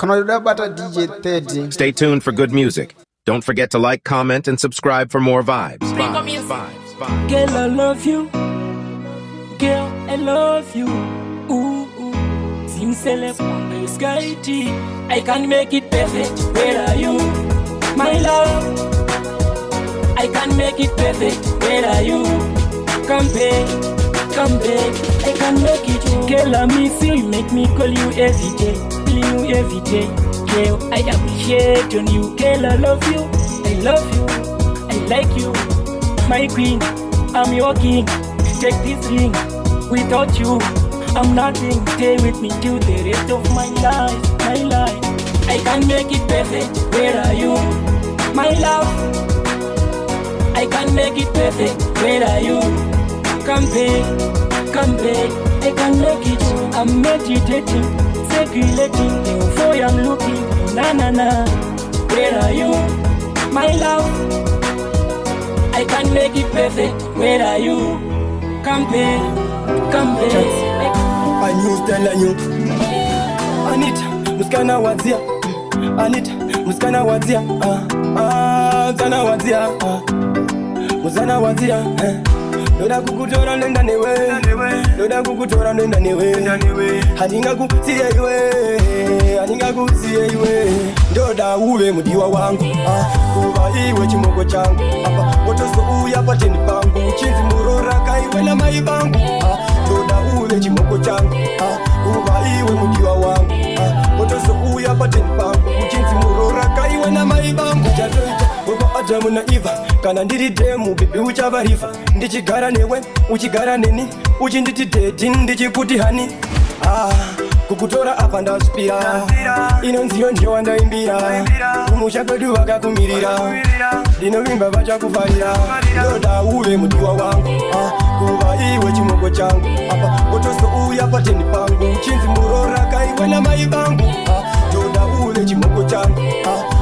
DJ Stay tuned for good music. Don't forget to like, comment, and subscribe for more vibes. Girl, I love you. Girl, I love you. Ooh, ooh. Sing celeb, SKAITY. I can make it perfect. Where are you, my love? I can make it perfect. Where are you? Come back, come back. I can make it. Girl, I miss you. You make me call you every day. Call you every day. Girl, I appreciate on you. Girl, I love you. I love you. I like you. My queen, I'm your king. Take this ring. Without you, I'm nothing. Stay with me till the rest of my life. My life. I can make it perfect. Where are you, my love? I can make it perfect. Where are you? Come back, come back. I can make it. I'm meditating, circulating. Before I'm looking, na na na. Where are you, my love? I can make it perfect. Where are you? Come back, come back. I news telling you. Anita, muskana wazia. Anita, muskana wazia. Zana wazia. Muzana wazia. Loda kukutora nenda niwe. Loda kukutora nenda niwe. Haninga kusiye iwe. Haninga kusiye iwe. Ndoda uwe mudiwa wangu. Kuba iwe chimoko changu. Apa otoso uya pateni pangu. Chinzi murora kaiwe na maibangu. Ndoda uwe chimoko changu. Kuba iwe mudiwa wangu. Otoso uya pateni pangu. Chinzi murora kaiwe na maibangu. Jatoita Boko Adamu na Eva. Kana ndiri demu bibi uchavarifa. Ndichigara newe, uchigara neni. Uchinditi deti, ndichikuti hani. Kukutora apa ndaspira. Inonziyo nje wandaimbira. Kumusha kwedu wakakumirira. Dinovimba vacha kufarira. Ndoda uwe mudiwa wangu. Kuba iwe chimoko changu. Apa otoso uya pateni pangu. Chinzi murora kaiwe na maibangu. Ndoda uwe chimoko changu.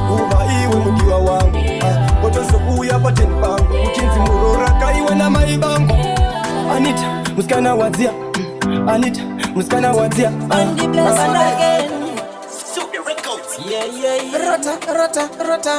Kuba iwe mudiwa wangu. Otoso uya pateni pangu. Chinzi murora kaiwe na maibangu. Anita, muskana wazia. Anita, muskana wazia. Rota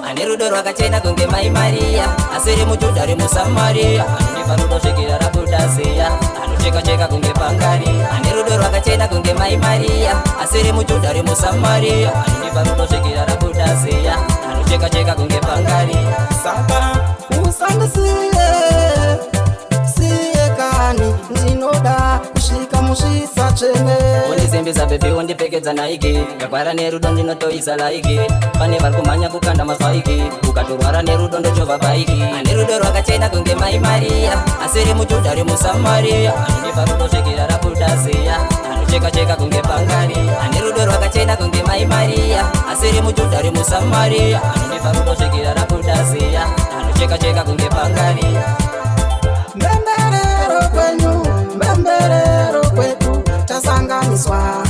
ane rudo rwakachena kunge mai Maria asiri mujudha muSamaria anonipa rudo svikira rakudasiya anocheka kunge pangari ane rudo rwakachena kunge mai Maria asiri mujudha muSamaria anonipa rudo svikira rakudasiya anocheka kunge pangari saka usandisiye siye kani ndinoda kusvika musvisa cheme undisimbisa bebi undipfekedza naiki ndakwara nerudo ndinotoisa laiki pane vari kumhanya kukanda mazwaiki ukatorwara nerudo ndochovha baiki ane rudo rwakachena kunge mai Maria asiri mujudha muSamaria anonipa rudo svikira rakudasiya anocheka kunge pangari ane rudo rwakachena kunge mai Maria asiri mujudha muSamaria anonipa rudo svikira rakudasiya anocheka kunge pangari Mbemberero kwenyu, mbemberero kwetu tasanganiswa,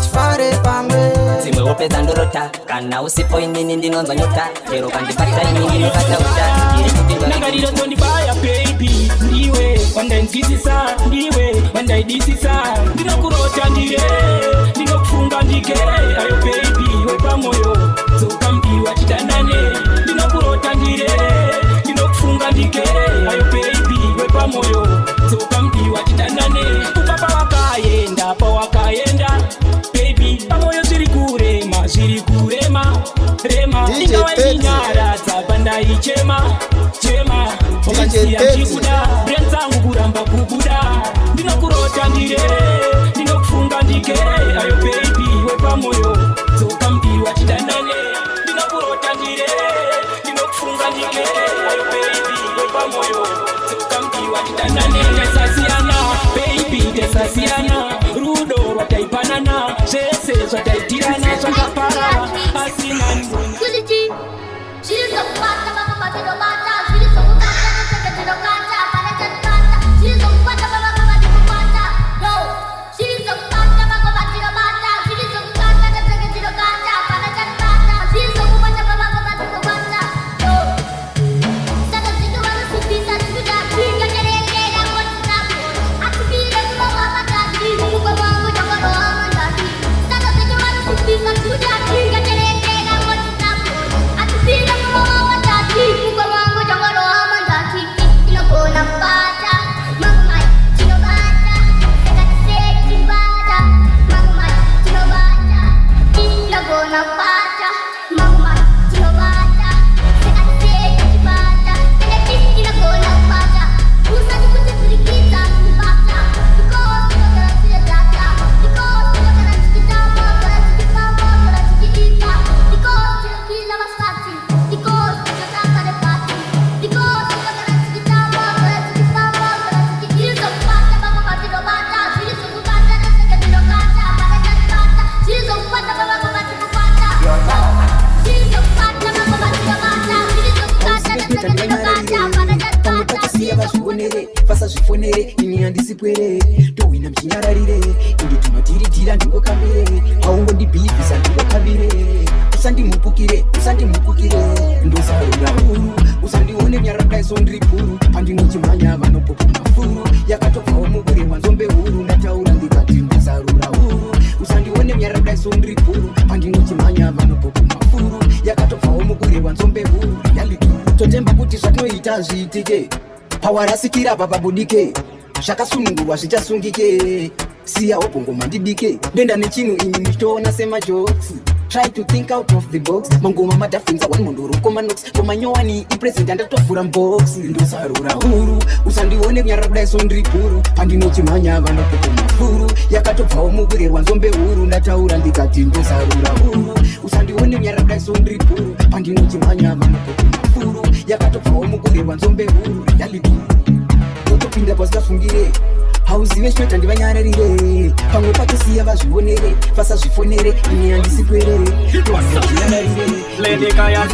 tifare pamwe Zimwe wopedza ndorota, kana usipo inini ndinonzwa nyota Chero kandibata inini ndinokata uta Nagariro tondibaya baby, ndiwe wandainzwisisa, ndiwe wandaidisisa Ndinokurota ndire, ndinokufunga ndike Ayo baby, wepa moyo, zoka mdiwa chidanane Ndinokurota ndire, ndinokufunga ndike Ayo baby, wepa moyo, zoka mdiwa chidanane Upapa wakaenda, pa wakaenda Baby, pamoyo ziri kurema Rema, ndingawa inyara, zapanda ichema Wakasiya chikuda, brain zangu kuramba kubuda Ndinokurota ndire, ndinokufunga ndike Ayo baby, wepa moyo, zoka mdiwa chidanane Ndinokurota ndire, ndinokufunga ndike Ayo baby, wepa moyo, zoka mdiwa chidanane Tesasiana, baby, tesasiana Rudo, rwataipanana Zvese, zvataitirana, zvakapara Asina nduna Fasa zvifonere ini handisipwere tohwina mchinyararire inditumatiriitira ndingokambire haungondibhilivhisa ndingokambire usandimupukire ndosarura huru usandione nyarakaisondiri puru pandinochimhanya vanopopa mafuru yakatobvawo mugure wanzombe huru ndataura ndikati ndosarura huru usandione nyarakaisondiri puru pandinochimhanya vanopopa mafuru yakatobvawo mugure wanzombe huru reality totemba kuti zvatinoita zviitike pawarasikira papabudike zvakasunungurwa zvichasungike siyawo bhongoma ndibike denda nechinhu ini muchitoona semajoksi try to think out of the box mangoma madafinza one mondoro komanox komanyowani ipresent andatovhura mboksi ndosarura huru usandione kunyarara kudai sondiri puru pandinochimhanya vanopopa mafuru yakatobvawo mugure wanzombe huru ndataura ndikati ndosarura huru usandione kunyarara kudai sondiri puru pandinochimhanya vanopopa mafuru yakatobvawo mugure wanzombe huru reality totopinda pasingafungire hauzive chinoita ndivanyararire pamwe patosiya vazvionere fasa zvifonere ini handisipwerere DrD Kayaz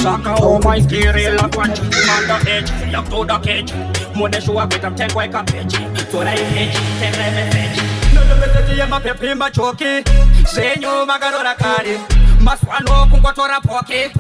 Shaka all my skill up on the edge up to the cage Mode show up with a tank like a page So I hate take my message No the message ya mapepimba choki Senyo magarora kare Maswano kungotora poke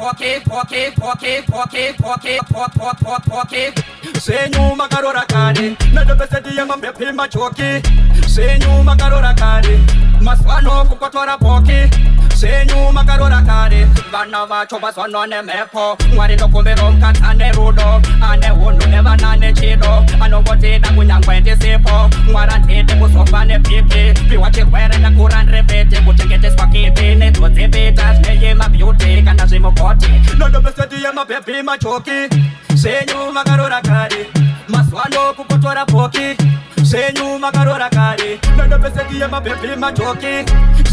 Senyo magarora kare No the message ya mapepimba choki Senyo magarora kare Maswano kungotora poke Senyu makarora kare Vana vacho baswano ne mepo Mwari ndokumbiro mkatane rudo Ane hunu ne vanane chido Anongotida kunyangwe ndisipo Mwara ntete kusofane pipi Piwa chirwere na kurandre vete Kuchengete spakipi Netozibita Zneye mabeauty Kana zvimukoti Nondo beseti ya mabebi machoki Senyu makarora kare Maswano kukotora poki Senyu makarora kare Nondo beseti ya mabebi machoki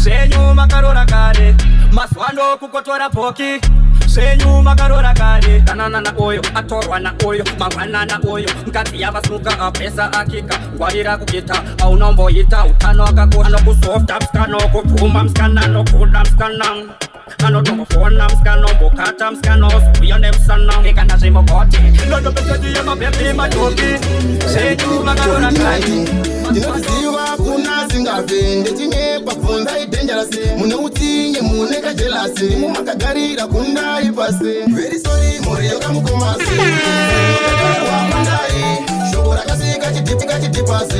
Senyu makarora kare Maswano kukotora poki Senyu makarora kare Tanana na oyo, atorwa na oyo Mangwana na oyo, mkati ya vasuka apesa akika Ngwarira kukita, au nombo ita Utano akakura, ano kusofta mskano Kupuma mskana, kuda mskana Ano tokofona mskano, mbukata mskano Suyone msana, ikanda zimokoti Nondo besedi ya mabebi machoki Senyu makarora kare Ndinoziva kuna singafe ndechinyepa bvunza idenjarasi mune utsinye mune kajelasi mumakagarira kundai pasi very sorry mhuri yokamukomasi wakundai shoko rakasika chitipasi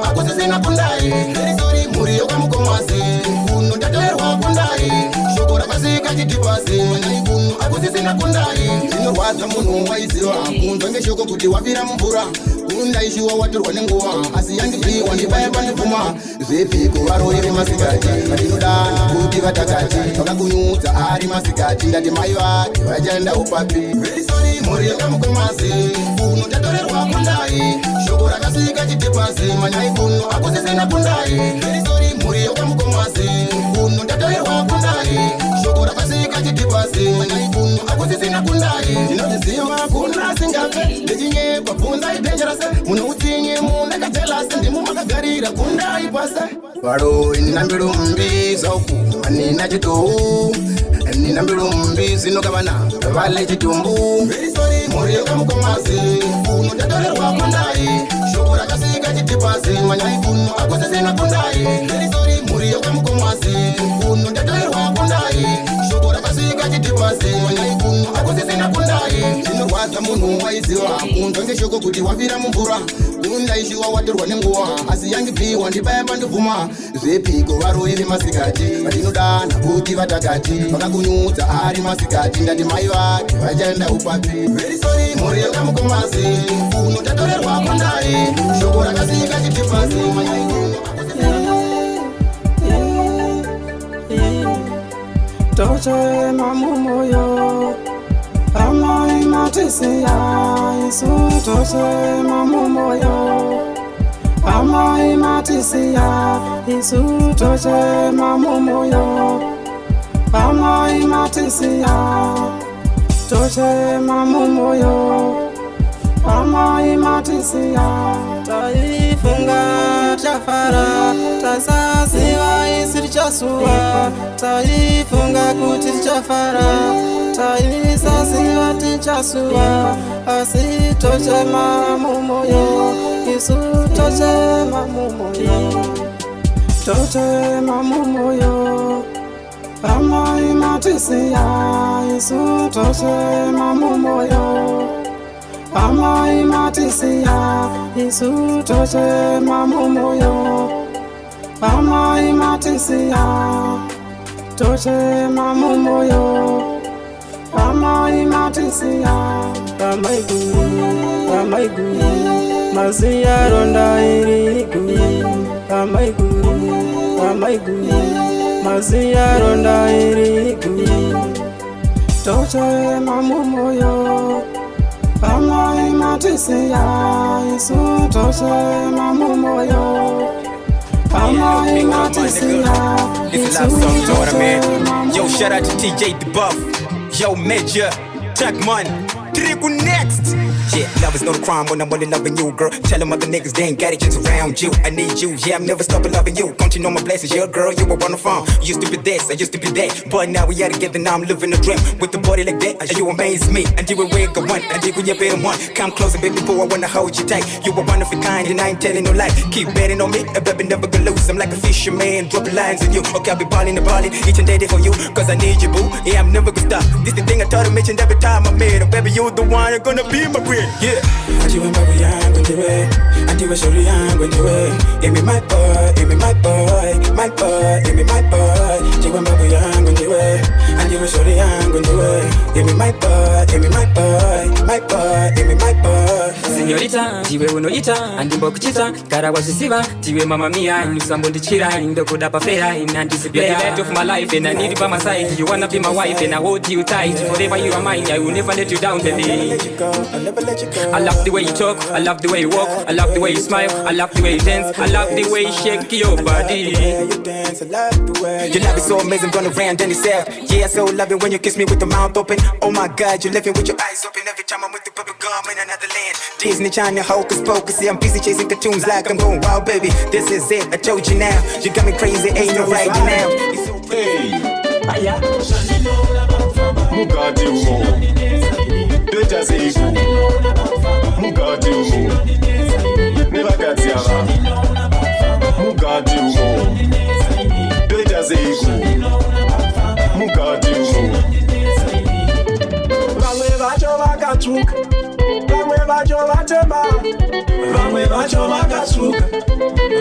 akusisina kundai very sorry mhuri yokamukomasi kuno ndatoerwa kundai shoko rakasika chitipasi akusisina kundai zvinorwadza munhu waiziva kunzwa ngeshoko kuti wapira mumvura kundaishiwa watorwa nenguva asi yandiziwa ndibaya panepfuma zvepiko varoi vemasikati vandinoda kuti vatakati vakakunyudza ari masikati ndati mai vake vachaenda upapi verisori mhuri yakamukomasi kuno tatorerwa kundai shoko rakasika chitepasi manyai kuno akusisina kundai verisori mhuri yakamukomasi kuno tatorerwa kundai shoko rakasika chitepasi manyai kuno akusisina kundai ndinotiziva kuna singafe ndechinyepa bvunza idenjarasi muno utsinye mune kajelasi ndimo makagarira kundai pasa varo inambiro mbi zauku manina chitou ninambiro mbi zinokavana vale chitumbu verisori mhuri yokamukomasi kuno tatorerwa kundai shoko rakasika chitipasi manyai kuno akusisina kundai verisori mhuri yokamukomasi kuno tatorerwa kundai shoko rakasika chitipasi manyai kuno akusisina kundai zvinorwadza munhu waiziva kunzwa ngeshoko kuti wapira mumvura undaishiwa watorwa nenguwa asi yangibviwa ndibaya ndivhuma zvepiko varoi vemasikati vatinoda nakuti vatakati vakakunyudza ari masikati ndati mai vake vachaenda upapi very sorry mhuri yakamukomasi unotatorerwa kundai shoko rakasika chitipasi Toche mamumoyo amai matisiya isu toche mamumoyo amai matisiya isu toche mamumoyo amai matisiya toche mamumoyo amai matisiya taifunga tafara tasaziva isiri chasuwa taifunga kuti tichafara taisaziva tichasuwa asi toche mamumoyo isu toche mamumoyo toche mamumoyo amai matisiya isu toche mamumoyo amai matisiya isu toche mamumoyo amai matisiya toche mamumoyo amai matisiya amaigu maziya ronda irigu amaigu maziya ronda irigu toche mamumoyo amai matisiya isu toche mamumoyo amai matisiya isu toche mamumoyo. Yo, shout out to TJ the Buff. Yo, Major, Todman, Triku next. Yeah, love is not a crime when I'm only loving you, girl. Tell them other niggas they ain't got a chance around you. I need you, yeah, I'm never stopping loving you. Don't you know my blessings, yeah, girl, you were on the phone. Used to be this, I used to be that, but now we are together, now I'm living a dream. With the body like that, you amaze me. And you were wake up one, and you when you're better one. Come closer, baby, boy, I wanna hold you tight. You were one of a kind, and I ain't telling no lie. Keep betting on me, a baby never gonna lose. I'm like a fisherman, dropping lines on you. Okay, I'll be balling and balling each and every day for you, cause I need you, boo. Yeah, I'm never gonna stop. This the thing I try to mention every time I made it. Baby, you the one, you're gonna be my queen, yeah. Ajiwa mbavu yangu ndiwe, ajiwa shauri yangu ndiwe. Emi my boy, emi my boy, my boy, emi my boy. Ajiwa mbavu yangu ndiwe, ajiwa shauri yangu ndiwe. Emi my boy, emi my boy, my boy, emi my boy. Señorita, tiwe unoita, andimbo kuchita, kara wazisiva, tiwe mama mia, nusambo ndichira, indokuda pafera, inanticipate. You're the light of my life and I need you by my side. You wanna be my wife and I hold you tight. Forever you are mine, I will never let you down, baby. I'll never let you go. I love the way you talk, I love the way you walk, I love the way you smile, I love the way you dance, I love the way you shake your body. You dance, I love the way Your love is so amazing, run around and yourself. Yeah, I so love it when you kiss me with the mouth open. Oh my God, you're living with your eyes open every time I'm with the bubble gum in another land. Disney, China, hocus pocus. See, I'm busy chasing cartoons like I'm going wild, baby. This is it, I told you now. You got me crazy, ain't no right now. It's so Mugati umo, Deja Zeiku, Mugati umo, Nevakati Ava, Mugati umo, Deja Zeiku, Mugati umo. Vamwe vacho vakatsuka, vamwe vacho vatema, vamwe vacho vakatsuka,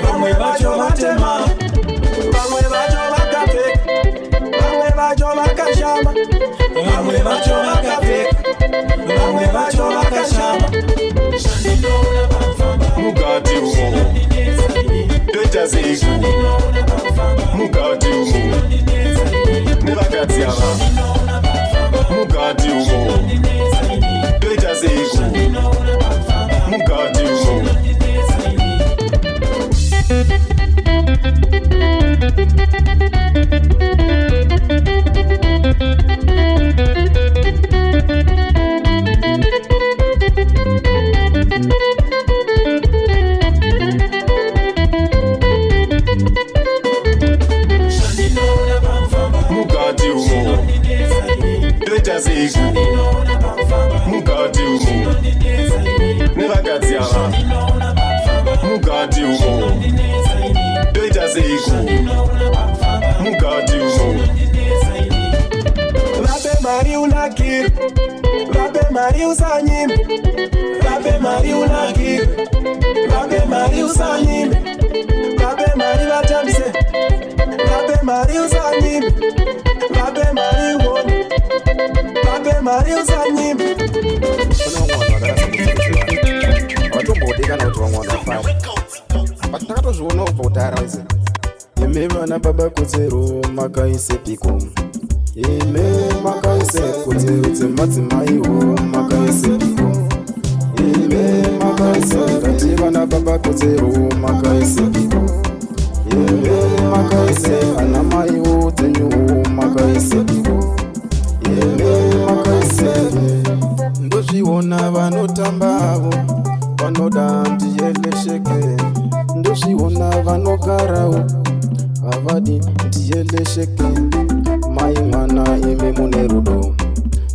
vamwe vacho vatema, vamwe vacho vakapfeka, vamwe vacho vakashama, vamwe vacho vakapfeka, vamwe vacho vakashama. Mugati umo, Deja Zeiku, Mugati umo, Nevakati Ava, Mugati umo, Deja Zeiku, Mugati umo. Mugati umo, Deja Zeiku, Mugati umo, Nevakati Ava, Mugati umo, Deja Zeiku, Mugati umo. Vape Mari unakir, vape Mari usanyim, vape Mari unakir, Vape mari usanyime, vape mari vatambise, vape mari usanyime, vape mari uone, vape mari usanyime. Watombodekana kuti vamwe vakafara but takatozviona kubva kudhara ise ime vana baba kodzero makaise piko ime makaise kodzero dzemadzimaiwo makaise piko ime makaise ngati vana baba kodzero makaise piko ime makaise ana maiwo dzenyuwo makaise piko ime makaise ndozviona vanotambavo vanoda ndiyelesheke ndozviona vanogarawo havadi ndiyelesheke mai mwana imi mune rudo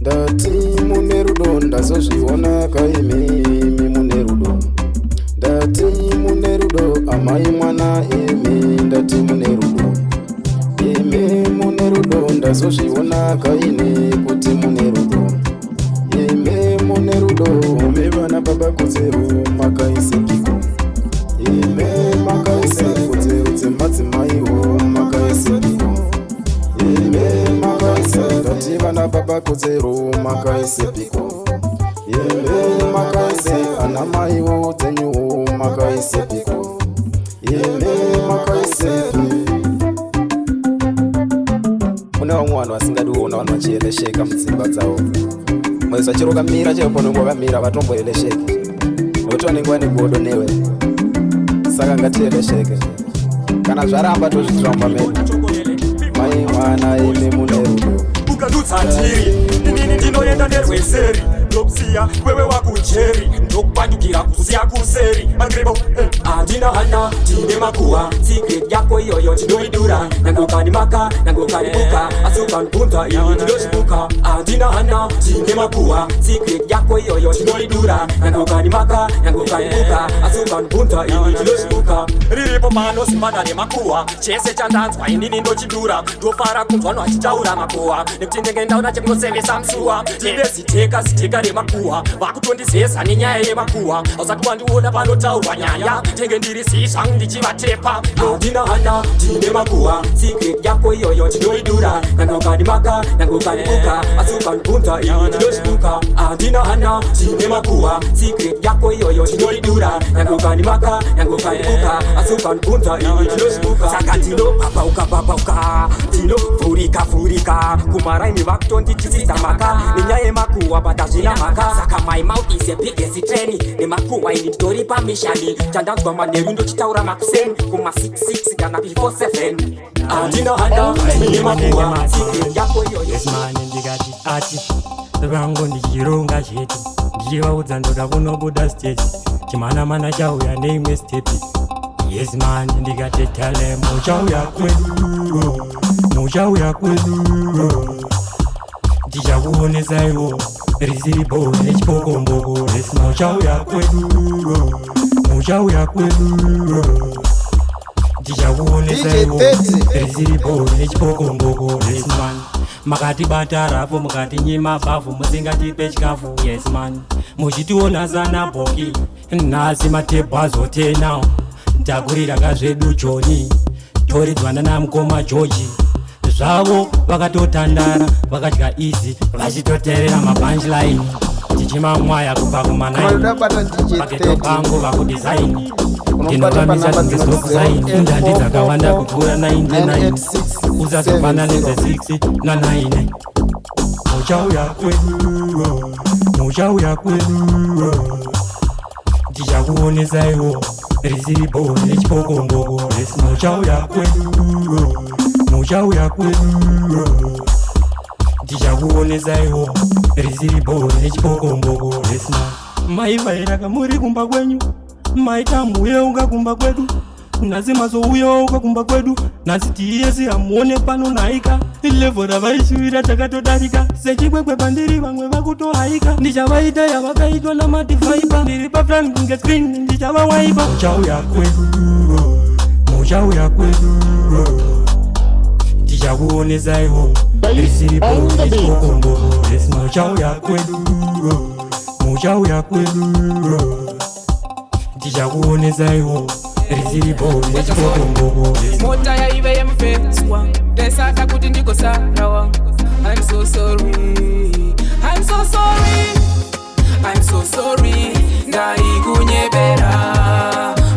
ndati mune rudo ndazozviona kaimi mune rudo ndati mune rudo amai mwana imi ndati mune rudo imi mune rudo ndazozviona kaini kuti mune rudo ime mune rudo mevana baba kodzero makaise piko ime makaise kodzero dzemadzimaiwo makaise piko ime makaise ngati vana baba kodzero makaise piko ime makaise ana maiwo dzenyuwo makaise piko ime makaise. Kune vamwe vanhu vasingadi kuona vanhu vachielesheka mudzimba dzavo mwezi achiroka mira cheponongo vakamira vatomboelesheke nokuti vanenge vane godo newe saka ngatielesheke kana zvaramba tozviitira mumba medu mai mwana ime mune rudo ukadutsatiri inini ndinoenda nerweseri ndokusiya wewe wakujeri ndokupandukira kusiya kuseri magrebo handina hana ndinemakuhwa secret yako iyoyo tinoidura nangokanimaka nangokanikuka asi ukanibvunza ini ndinozvibuka handina hana ndinemakuhwa secret yako iyoyo tinoidura nangokanimaka nangokanikuka asi ukanibvunza ini ndinozvibuka riripo pano simbana nemakuhwa chese chandanzwa inini ndochidura ndofara kunzwa no achitaura makuhwa nekuti ndenge ndaona chemunosevesa musuwa ndineziteka ziteka remakuhwa vakutondizeza nenyaya yemakuhwa ausati wandiona panotaurwa nyaya tenge ndiri zizvangu ndichivatepa handina hana ndine makuhwa secret yako iyoyo tinoidura nangokanimaka nangokanikuka asi ukanibvunza ini ndinozvibuka handina hana ndine makuhwa secret yako iyoyo tinoidura nangokanimaka nangokanikuka asi ukanibvunza ini ndinozvibuka saka ndinobhabhauka ndinovhurika kumaraini vakutonditidzidza maka nenyaya yemakuhwa patazvina maka saka my mouth is a biggest train nemakuhwa ini nditori pamishani chandanzwa manheru ndochitaura makuseni kuma66 kana p47 handina handa nemakuhwa secret yako iyoyo mani ndikati ati vangu ndichironga chete ndichivaudza ndoda kunobuda stage chimana chauya neimwe stepi yes mani ndikati tale muchauya kwedu muchauya kwedu ndichakuonesaiwo riziribo nechipokomboko yes muchauya kwedu muchauya kwedu ndichakuonesaiwo riziribo nechipokomboko yes mani makatibata rapo mukatinyima bafu musingatipe chikafu yes man muchitiona zana boki nhasi matebho azotenawo ndagurira kazvedu joni toridzwana namukoma georgi zvavo vakatotandara vakadya izi vachitoteerera mapunchline tichimamwaya kubva kumapaketo pangu vakudesaini ndinovamisa tingezokusaini indandi dzakawanda kupfuura 99 usazofana neze6 na9 muchauya kwedu muchauya kwedu ndichakuonesaiwo riziribo nechipokomboko resi muchauya kwedu muchauya kwedu ndichakuonesaiwo riziribo nechipokomboko resi maivairaka muri kumba kwenyu maitamuyeuka kumba kwedu nhasi mazouyewoka kumba kwedu nhasi tiyesi hamuone pano naika levo ravaishuvira takatodarika sechikwekwe pandiri vamwe vakutohaika ndichavaita yavakaitwa namadhivhaipa ndiri pafrani kunge screen ndichavawaipa muchauya kwedu muchauya kwedu ndichakuonesaiwo risiripo nechipokomboko resi muchauya kwedu muchauya kwedu tichakuonesayo riziripo nechikokongomo mota yaive yemufeswa ndesaka kuti ndikosarawa. I'm so sorry, I'm so sorry, I'm so sorry. Ndaikunyebera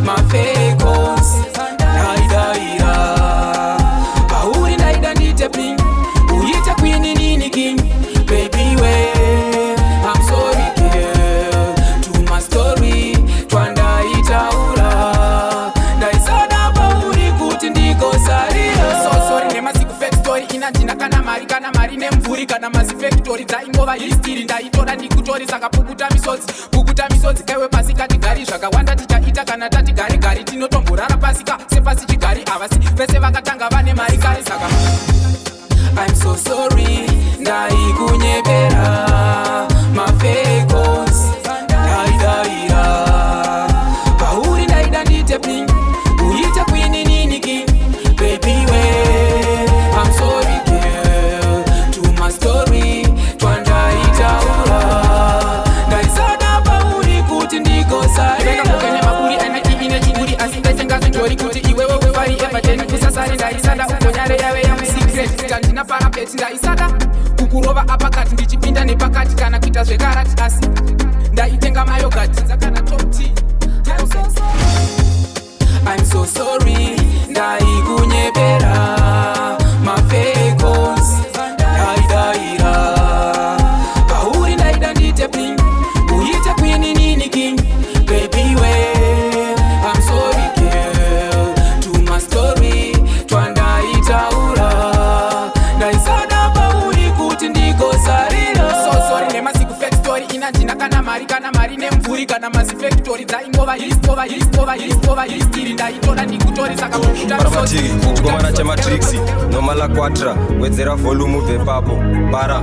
mafekos ndaidaira pauri ndaida ndite bling uite kwini nini king baby we. I'm sorry girl to my story twandaitaura ndaisada pauri kuti ndikosarira. So sorry nemasiku fake story inandina kana mari nemvuri kana mazi factory dzaingova history ndaitora ndikutori saka pukuta misodzi kaiwe pasi katigari zvakawanda tichaita kana tati gari tinotomborara pasika sepasi chigari avasi vese vakatanga vane mari kare saka I'm so sorry ndaikunyebera mafekos ndaidaira pauri ndaida ndite bling uite kwini nini king baby we. I'm sorry girl to my story twandaitaura ndaisada pauri kuti ndikosarira. Mukene maburi anaki ine chiburi asingachengazvinjori kuti iwewe wevari evateni kusasari ndaisada ukonyare yave yamusecret tandina parapeti ndaisada kukurova apakati ndichipinda nepakati kana kuita zvekarati asi ndaitenga mayogati dzakana toti. I'm so sorry ndaikunyebera mafekos ndaidaira pauri ndaida ndite bling uite kwini nini king baby we. I'm sorry girl to my story twandaitaura ndaisada pauri kuti ndikosarira. So sorry nemasiku fake story inandina kana mari nemvuri kana mazi factory dzaingova history ndaitora ndikutori saka kukomana chamatrix nomala 4 wedzera volume ubve papo para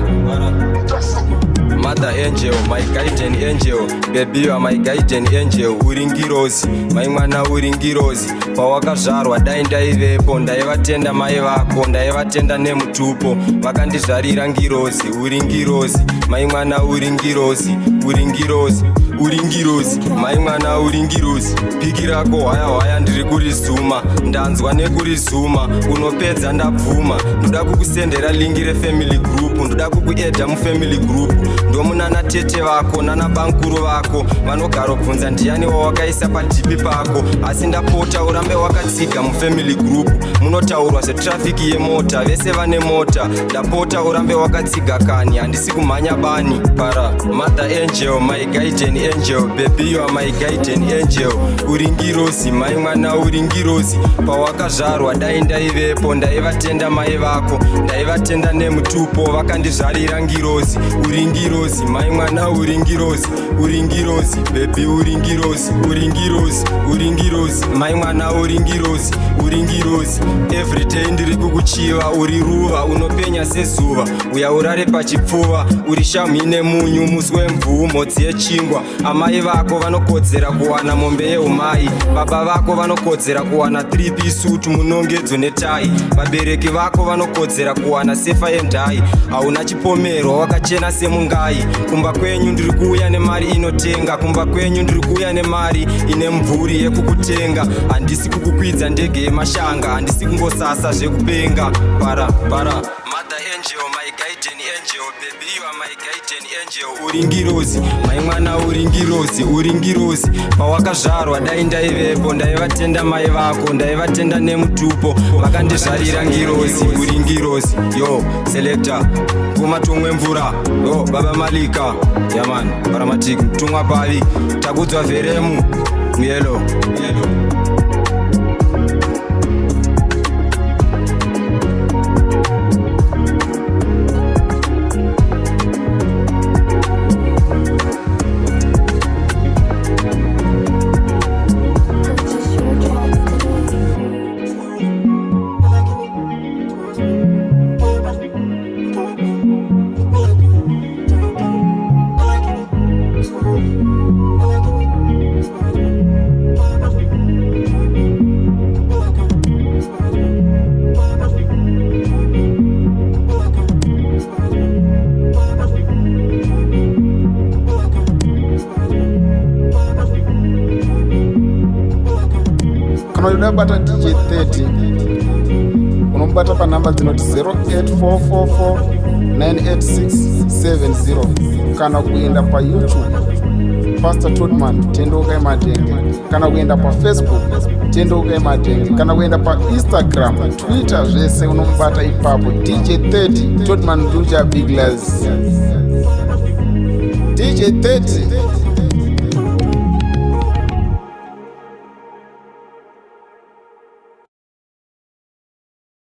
Mother angel, my guardian angel, baby you are my guardian angel. Uringirozi, my mwana uringirozi. Pawakazvarwa dai ndaivepo, ndaivatenda mai vako, ndaivatenda nemutupo, vakandizvarira ngirozi. Uringirozi, my mwana uringirozi, uringirozi. Uringirozi, my mwana uringirozi. Piki rako hwaya ndiri kurizuma, ndanzwa nekurizuma, unopedza ndabvuma. Ndoda kukusendera lingi refamily group, ndoda kukuedha mufamily group. Ndomunana tete vako nana bankuru vako vanogara bvunza ndiani wawakaisa padhipi pako, asi ndapota urambe wakatsiga mufamily group. Munotaurwa setrafiki yemota, vese vane mota, ndapota urambe wakatsiga kani, handisi kumhanya bani. Para Mother angel, my guardian angel, baby you are my guardian angel. Uringirozi, my mwana uringirozi. Pawakazvarwa dai ndaivepo, ndaivatenda mai vako, ndaivatenda nemutupo, vakandizvarira ngirozi. Uringirozi, my mwana uringirozi. Uringirozi, baby uringirozi. Uringirozi, uringirozi, my mwana uringirozi. Uringirozi, everyday ndiri kukuchiva, uri ruva unopenya sezuva, uya urare pachipfuva, uri shamhi nemunyu, muswe mvumo dzechingwa. Amai vako vanokodzera kuwana mombe yeumai, baba vako vanokodzera kuwana 3-piece suit munongedzo netai, vabereki vako vanokodzera kuwana sefa yendai. Hauna chipomero wakachena semungai, kumba kwenyu ndiri kuuya nemari inotenga, kumba kwenyu ndiri kuuya nemari ine mvuri yekukutenga. Handisi kukukwidza ndege yemashanga, handisi kungosasa zvekupenga. Para Mother angel, my guardian angel, baby you are my guardian angel. Uringirozi, my mwana uringirozi. Uringirozi, pawakazvarwa dai ndaivepo, ndaivatenda mai vako, ndaivatenda nemutupo, vakandizvarira ngirozi. Uringirozi, yo selector kuma tumwe mvura, yo baba malika yaman paramatiki tumwa pavi takudzwa veremu yellow. unoda bata DJ 30 unomubata panhamba dzinoti 08444986670 kana kuenda paYouTube Pastor Todman tendoka MADENGE, kana kuenda paFacebook tendoka MADENGE, kana kuenda paInstagram, Twitter zvese unomubata ipapo DJ 30 Todman Duja Big Laz. DJ 30